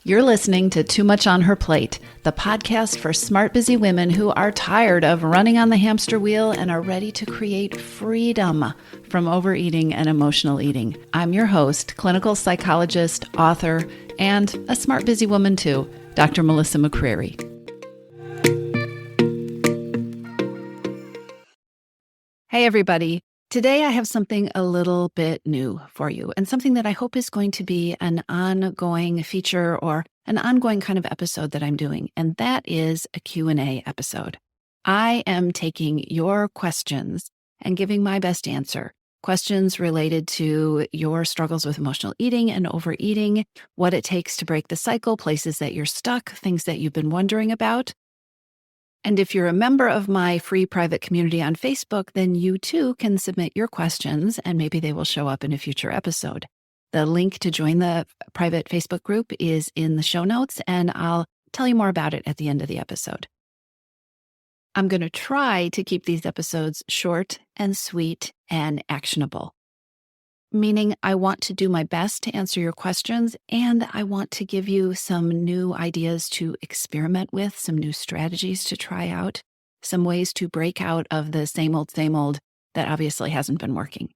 You're listening to Too Much on Her Plate, the podcast for smart, busy women who are tired of running on the hamster wheel and are ready to create freedom from overeating and emotional eating. I'm your host, clinical psychologist, author, and a smart, busy woman too, Dr. Melissa McCreary. Hey, everybody. Today, I have something a little bit new for you and something that I hope is going to be an ongoing feature or an ongoing kind of episode that I'm doing, and that is a Q&A episode. I am taking your questions and giving my best answer. Questions related to your struggles with emotional eating and overeating, what it takes to break the cycle, places that you're stuck, things that you've been wondering about. And if you're a member of my free private community on Facebook, then you too can submit your questions and maybe they will show up in a future episode. The link to join the private Facebook group is in the show notes, and I'll tell you more about it at the end of the episode. I'm going to try to keep these episodes short and sweet and actionable, meaning I want to do my best to answer your questions, and I want to give you some new ideas to experiment with, some new strategies to try out, some ways to break out of the same old that obviously hasn't been working.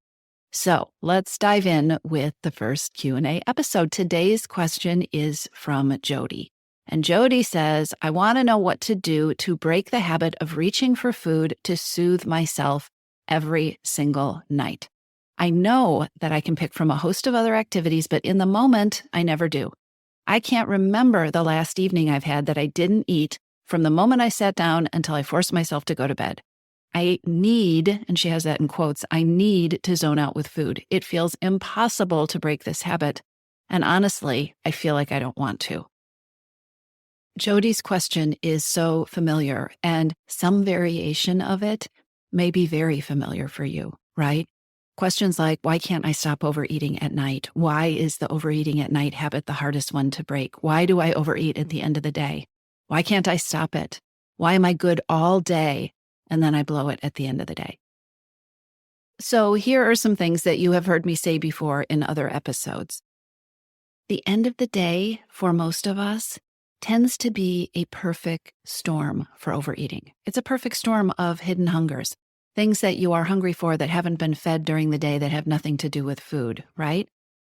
So let's dive in with the first Q&A episode. Today's question is from Jody. And Jody says, I want to know what to do to break the habit of reaching for food to soothe myself every single night. I know that I can pick from a host of other activities, but in the moment, I never do. I can't remember the last evening I've had that I didn't eat from the moment I sat down until I forced myself to go to bed. I need, and she has that in quotes, I need to zone out with food. It feels impossible to break this habit. And honestly, I feel like I don't want to. Jody's question is so familiar, and some variation of it may be very familiar for you, right? Questions like, why can't I stop overeating at night? Why is the overeating at night habit the hardest one to break? Why do I overeat at the end of the day? Why can't I stop it? Why am I good all day and then I blow it at the end of the day? So here are some things that you have heard me say before in other episodes. The end of the day, for most of us, tends to be a perfect storm for overeating. It's a perfect storm of hidden hungers. Things that you are hungry for that haven't been fed during the day that have nothing to do with food, right?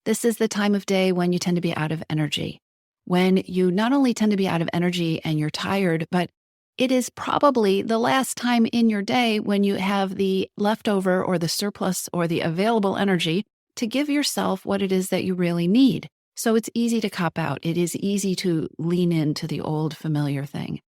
This is the time of day when you tend to be out of energy. When you not only tend to be out of energy and you're tired, but it is probably the last time in your day when you have the leftover or the surplus or the available energy to give yourself what it is that you really need. So it's easy to cop out. It is easy to lean into the old familiar thing.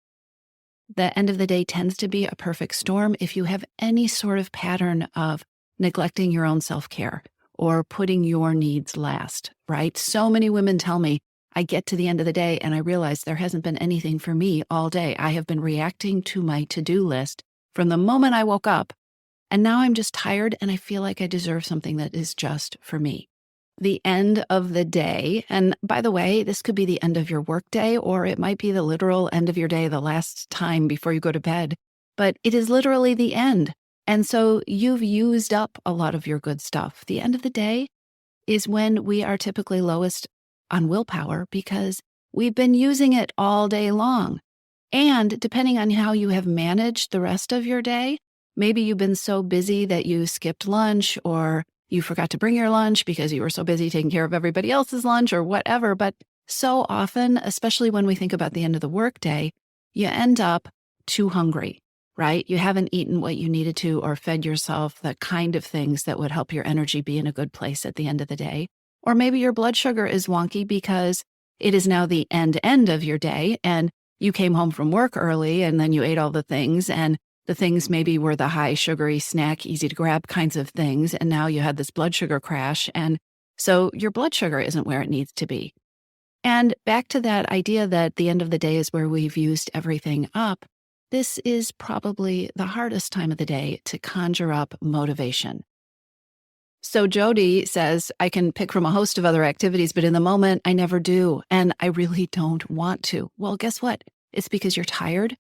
The end of the day tends to be a perfect storm if you have any sort of pattern of neglecting your own self-care or putting your needs last, right? So many women tell me, I get to the end of the day and I realize there hasn't been anything for me all day. I have been reacting to my to-do list from the moment I woke up, and now I'm just tired and I feel like I deserve something that is just for me. The end of the day, and by the way, this could be the end of your workday, or it might be the literal end of your day, the last time before you go to bed, but it is literally the end. And so you've used up a lot of your good stuff. The end of the day is when we are typically lowest on willpower because we've been using it all day long. And depending on how you have managed the rest of your day, maybe you've been so busy that you skipped lunch, or you forgot to bring your lunch because you were so busy taking care of everybody else's lunch or whatever. But so often, especially when we think about the end of the workday, you end up too hungry, right? You haven't eaten what you needed to or fed yourself the kind of things that would help your energy be in a good place at the end of the day. Or maybe your blood sugar is wonky because it is now the end of your day and you came home from work early and then you ate all the things, and the things maybe were the high sugary snack, easy to grab kinds of things. And now you had this blood sugar crash. And so your blood sugar isn't where it needs to be. And back to that idea that the end of the day is where we've used everything up. This is probably the hardest time of the day to conjure up motivation. So Jody says, I can pick from a host of other activities, but in the moment, I never do. And I really don't want to. Well, guess what? It's because you're tired,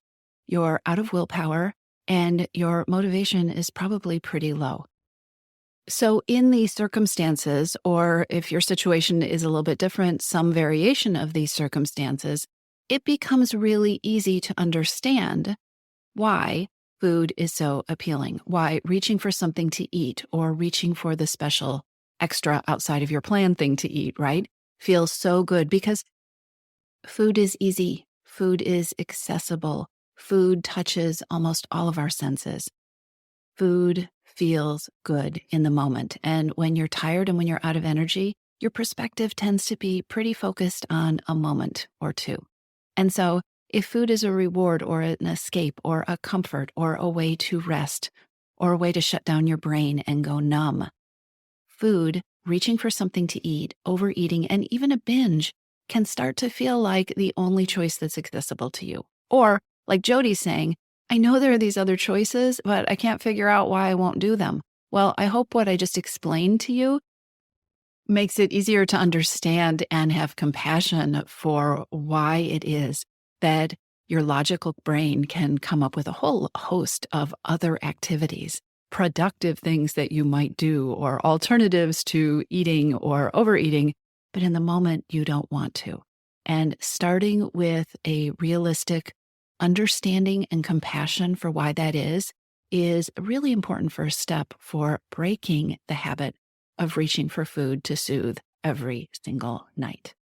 you're out of willpower, and your motivation is probably pretty low. So, in these circumstances, or if your situation is a little bit different, some variation of these circumstances, it becomes really easy to understand why food is so appealing, why reaching for something to eat or reaching for the special extra outside of your plan thing to eat, right, feels so good because food is easy, food is accessible, food touches almost all of our senses. Food feels good in the moment. And when you're tired and when you're out of energy, your perspective tends to be pretty focused on a moment or two. And so, if food is a reward or an escape or a comfort or a way to rest or a way to shut down your brain and go numb, food, reaching for something to eat, overeating, and even a binge can start to feel like the only choice that's accessible to you. Or, like Jody's saying, I know there are these other choices, but I can't figure out why I won't do them. Well, I hope what I just explained to you makes it easier to understand and have compassion for why it is that your logical brain can come up with a whole host of other activities, productive things that you might do, or alternatives to eating or overeating, but in the moment you don't want to. And starting with a realistic understanding and compassion for why that is a really important first step for breaking the habit of reaching for food to soothe every single night.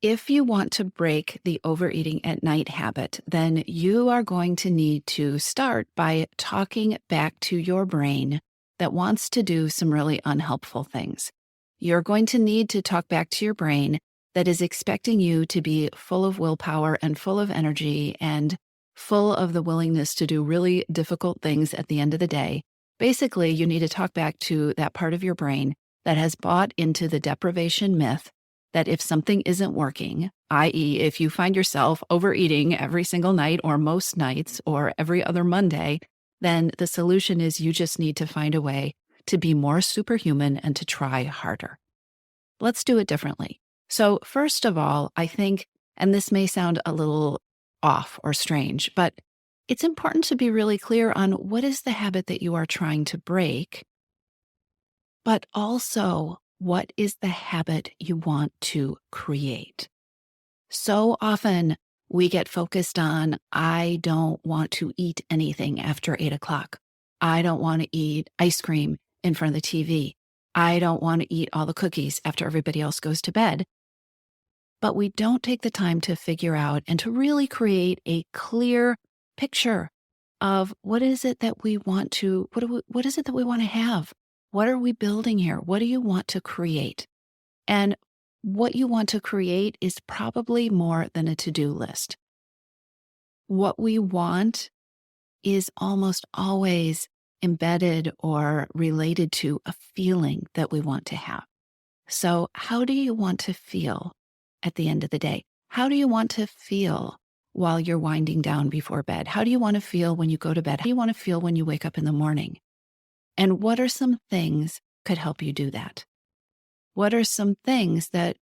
If you want to break the overeating at night habit, then you are going to need to start by talking back to your brain that wants to do some really unhelpful things. You're going to need to talk back to your brain that is expecting you to be full of willpower and full of energy and full of the willingness to do really difficult things at the end of the day. Basically, you need to talk back to that part of your brain that has bought into the deprivation myth that if something isn't working, i.e., if you find yourself overeating every single night or most nights or every other Monday, then the solution is you just need to find a way to be more superhuman and to try harder. Let's do it differently. So, first of all, I think, and this may sound a little off or strange, but it's important to be really clear on what is the habit that you are trying to break, but also what is the habit you want to create. So often we get focused on, I don't want to eat anything after 8 o'clock. I don't want to eat ice cream in front of the TV. I don't want to eat all the cookies after everybody else goes to bed. But we don't take the time to figure out and to really create a clear picture of what is it that we want to, what is it that we want to have? What are we building here? What do you want to create? And what you want to create is probably more than a to-do list. What we want is almost always embedded or related to a feeling that we want to have. So, how do you want to feel at the end of the day? How do you want to feel while you're winding down before bed? How do you want to feel when you go to bed? How do you want to feel when you wake up in the morning? And what are some things could help you do that? What are some things that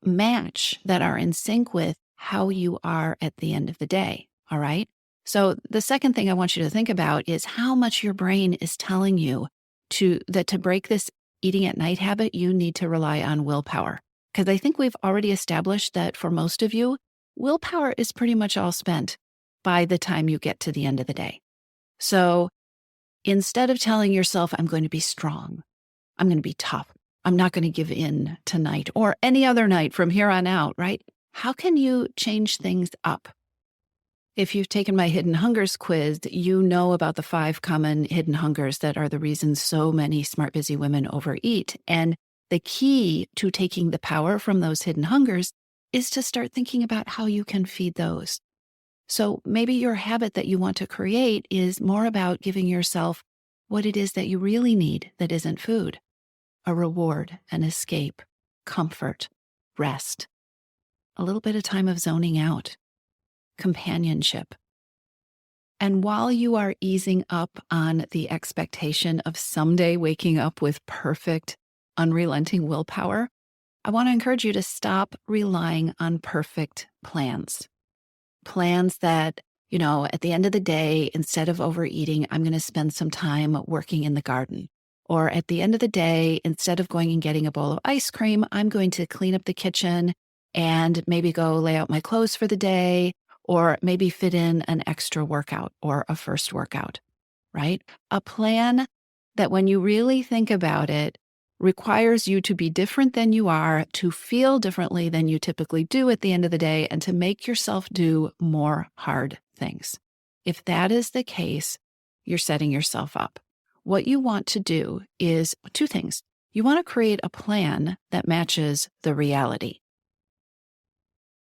match, that are in sync with how you are at the end of the day? All right. So the second thing I want you to think about is how much your brain is telling you to break this eating at night habit, you need to rely on willpower. Because I think we've already established that for most of you, willpower is pretty much all spent by the time you get to the end of the day. So instead of telling yourself, I'm going to be strong, I'm going to be tough, I'm not going to give in tonight or any other night from here on out, right? How can you change things up? If you've taken my hidden hungers quiz, you know about the 5 common hidden hungers that are the reasons so many smart, busy women overeat. And the key to taking the power from those hidden hungers is to start thinking about how you can feed those. So maybe your habit that you want to create is more about giving yourself what it is that you really need that isn't food: a reward, an escape, comfort, rest, a little bit of time of zoning out, companionship. And while you are easing up on the expectation of someday waking up with perfect, unrelenting willpower, I want to encourage you to stop relying on perfect plans. Plans that, at the end of the day, instead of overeating, I'm going to spend some time working in the garden. Or at the end of the day, instead of going and getting a bowl of ice cream, I'm going to clean up the kitchen and maybe go lay out my clothes for the day, or maybe fit in an extra workout or a first workout, right? A plan that, when you really think about it, requires you to be different than you are, to feel differently than you typically do at the end of the day, and to make yourself do more hard things. If that is the case, you're setting yourself up. What you want to do is two things. You want to create a plan that matches the reality.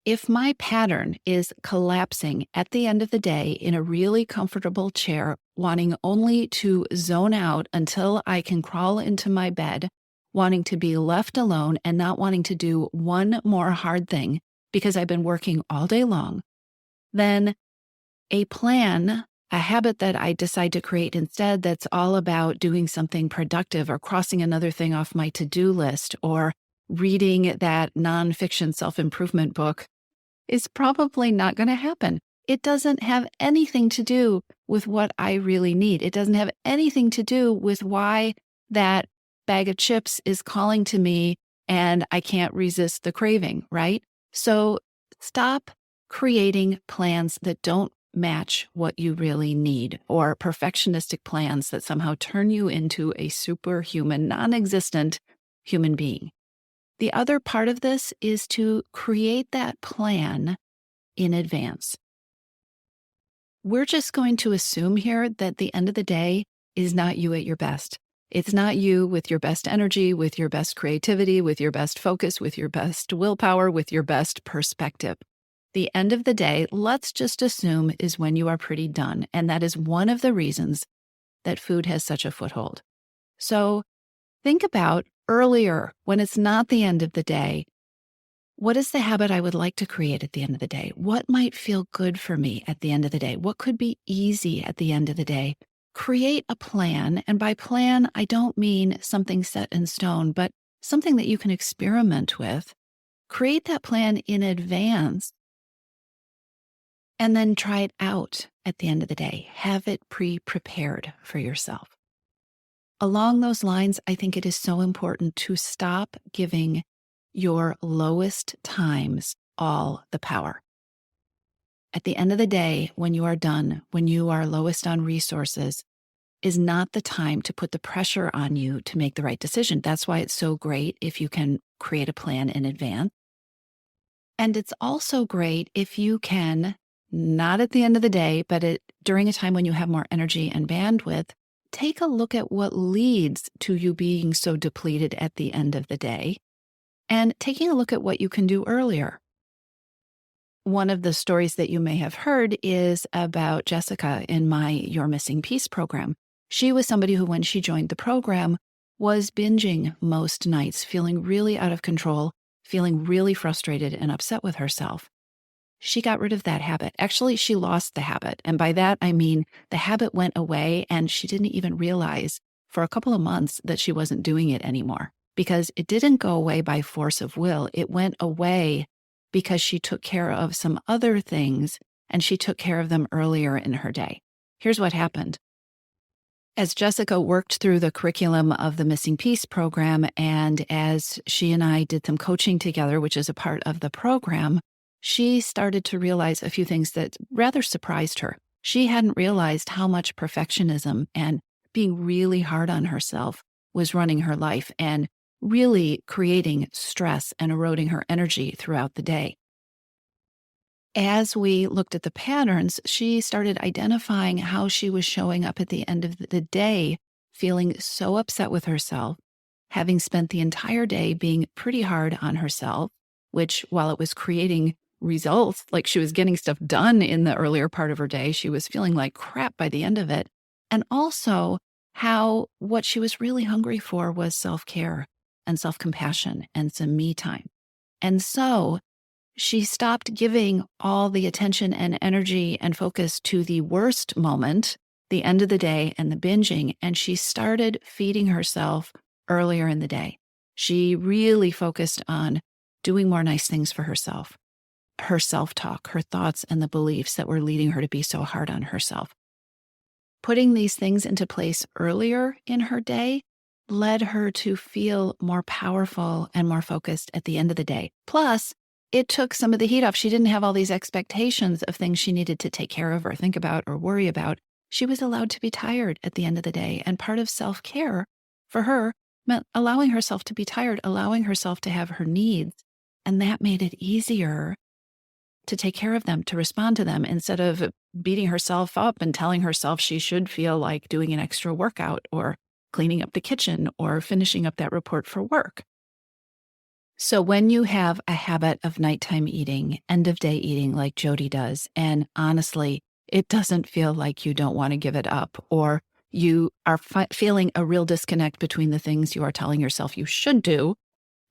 If my pattern is collapsing at the end of the day in a really comfortable chair, wanting only to zone out until I can crawl into my bed, wanting to be left alone and not wanting to do one more hard thing because I've been working all day long, then a plan, a habit that I decide to create instead that's all about doing something productive or crossing another thing off my to-do list or reading that nonfiction self-improvement book, is probably not going to happen. It doesn't have anything to do with what I really need. It doesn't have anything to do with why that bag of chips is calling to me and I can't resist the craving, right? So stop creating plans that don't match what you really need, or perfectionistic plans that somehow turn you into a superhuman, non-existent human being. The other part of this is to create that plan in advance. We're just going to assume here that the end of the day is not you at your best. It's not you with your best energy, with your best creativity, with your best focus, with your best willpower, with your best perspective. The end of the day, let's just assume, is when you are pretty done. And that is one of the reasons that food has such a foothold. So think about earlier, when it's not the end of the day, what is the habit I would like to create at the end of the day? What might feel good for me at the end of the day? What could be easy at the end of the day? Create a plan. And by plan, I don't mean something set in stone, but something that you can experiment with. Create that plan in advance and then try it out at the end of the day. Have it pre-prepared for yourself. Along those lines, I think it is so important to stop giving your lowest times all the power. At the end of the day, when you are done, when you are lowest on resources, is not the time to put the pressure on you to make the right decision. That's why it's so great if you can create a plan in advance. And it's also great if you can, not at the end of the day, but during a time when you have more energy and bandwidth, take a look at what leads to you being so depleted at the end of the day, and taking a look at what you can do earlier. One of the stories that you may have heard is about Jessica in my You're Missing Piece program. She was somebody who, when she joined the program, was binging most nights, feeling really out of control, feeling really frustrated and upset with herself. She got rid of that habit. Actually, she lost the habit. And by that, I mean the habit went away and she didn't even realize for a couple of months that she wasn't doing it anymore, because it didn't go away by force of will. It went away because she took care of some other things, and she took care of them earlier in her day. Here's what happened. As Jessica worked through the curriculum of the Missing Piece program, and as she and I did some coaching together, which is a part of the program, she started to realize a few things that rather surprised her. She hadn't realized how much perfectionism and being really hard on herself was running her life and really creating stress and eroding her energy throughout the day. As we looked at the patterns, she started identifying how she was showing up at the end of the day, feeling so upset with herself, having spent the entire day being pretty hard on herself, which, while it was creating results, like she was getting stuff done in the earlier part of her day, she was feeling like crap by the end of it. And also how what she was really hungry for was self-care and self-compassion and some me time. And so she stopped giving all the attention and energy and focus to the worst moment, the end of the day and the binging, and she started feeding herself earlier in the day. She really focused on doing more nice things for herself, her self-talk, her thoughts, and the beliefs that were leading her to be so hard on herself. Putting these things into place earlier in her day led her to feel more powerful and more focused at the end of the day. Plus, it took some of the heat off. She didn't have all these expectations of things she needed to take care of or think about or worry about. She was allowed to be tired at the end of the day. And part of self-care for her meant allowing herself to be tired, allowing herself to have her needs. And that made it easier to take care of them, to respond to them, instead of beating herself up and telling herself she should feel like doing an extra workout or cleaning up the kitchen or finishing up that report for work. So when you have a habit of nighttime eating, end of day eating like Jody does, and honestly, it doesn't feel like you don't want to give it up, or you are feeling a real disconnect between the things you are telling yourself you should do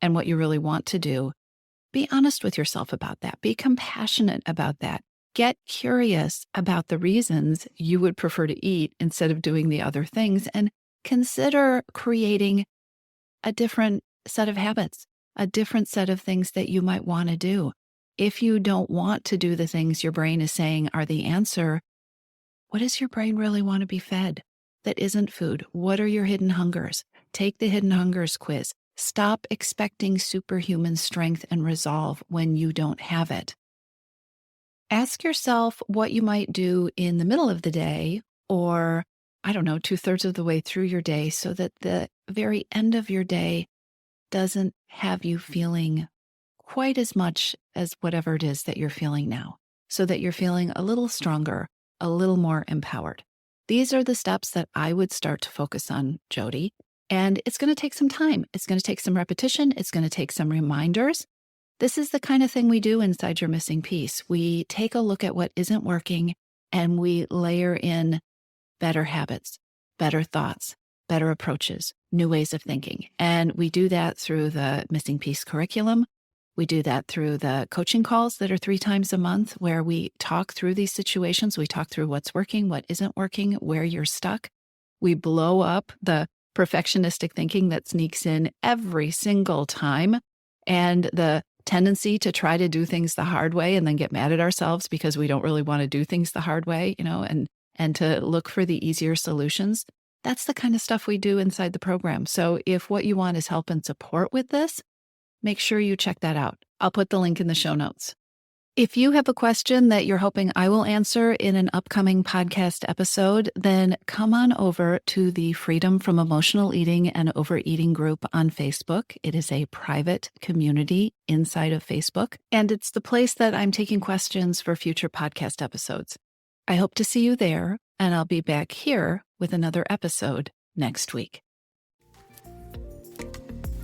and what you really want to do, be honest with yourself about that. Be compassionate about that. Get curious about the reasons you would prefer to eat instead of doing the other things, and consider creating a different set of habits, a different set of things that you might want to do. If you don't want to do the things your brain is saying are the answer, what does your brain really want to be fed that isn't food? What are your hidden hungers? Take the hidden hungers quiz. Stop expecting superhuman strength and resolve when you don't have it. Ask yourself what you might do in the middle of the day, or, 2/3 of the way through your day, so that the very end of your day doesn't have you feeling quite as much as whatever it is that you're feeling now, so that you're feeling a little stronger, a little more empowered. These are the steps that I would start to focus on, Jody. And it's going to take some time. It's going to take some repetition. It's going to take some reminders. This is the kind of thing we do inside Your Missing Piece. We take a look at what isn't working and we layer in better habits, better thoughts, better approaches, new ways of thinking. And we do that through the Missing Piece curriculum. We do that through the coaching calls that are 3 times a month, where we talk through these situations. We talk through what's working, what isn't working, where you're stuck. We blow up the perfectionistic thinking that sneaks in every single time, and the tendency to try to do things the hard way and then get mad at ourselves because we don't really want to do things the hard way, and to look for the easier solutions. That's the kind of stuff we do inside the program. So if what you want is help and support with this, make sure you check that out. I'll put the link in the show notes. If you have a question that you're hoping I will answer in an upcoming podcast episode, then come on over to the Freedom from Emotional Eating and Overeating group on Facebook. It is a private community inside of Facebook, and it's the place that I'm taking questions for future podcast episodes. I hope to see you there, and I'll be back here with another episode next week.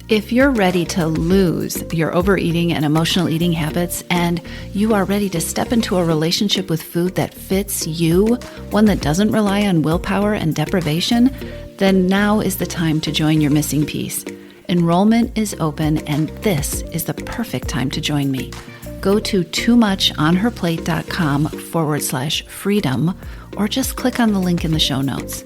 If you're ready to lose your overeating and emotional eating habits, and you are ready to step into a relationship with food that fits you, one that doesn't rely on willpower and deprivation, then now is the time to join Your Missing Piece. Enrollment is open, and this is the perfect time to join me. Go to toomuchonherplate.com/freedom, or just click on the link in the show notes.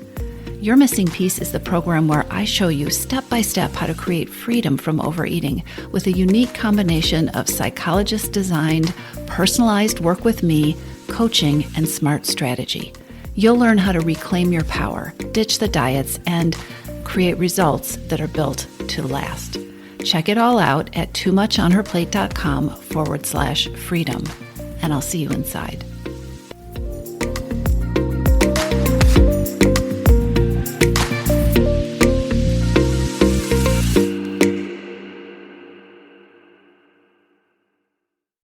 Your Missing Piece is the program where I show you step-by-step how to create freedom from overeating with a unique combination of psychologist-designed, personalized work with me, coaching, and smart strategy. You'll learn how to reclaim your power, ditch the diets, and create results that are built to last. Check it all out at toomuchonherplate.com/freedom, and I'll see you inside.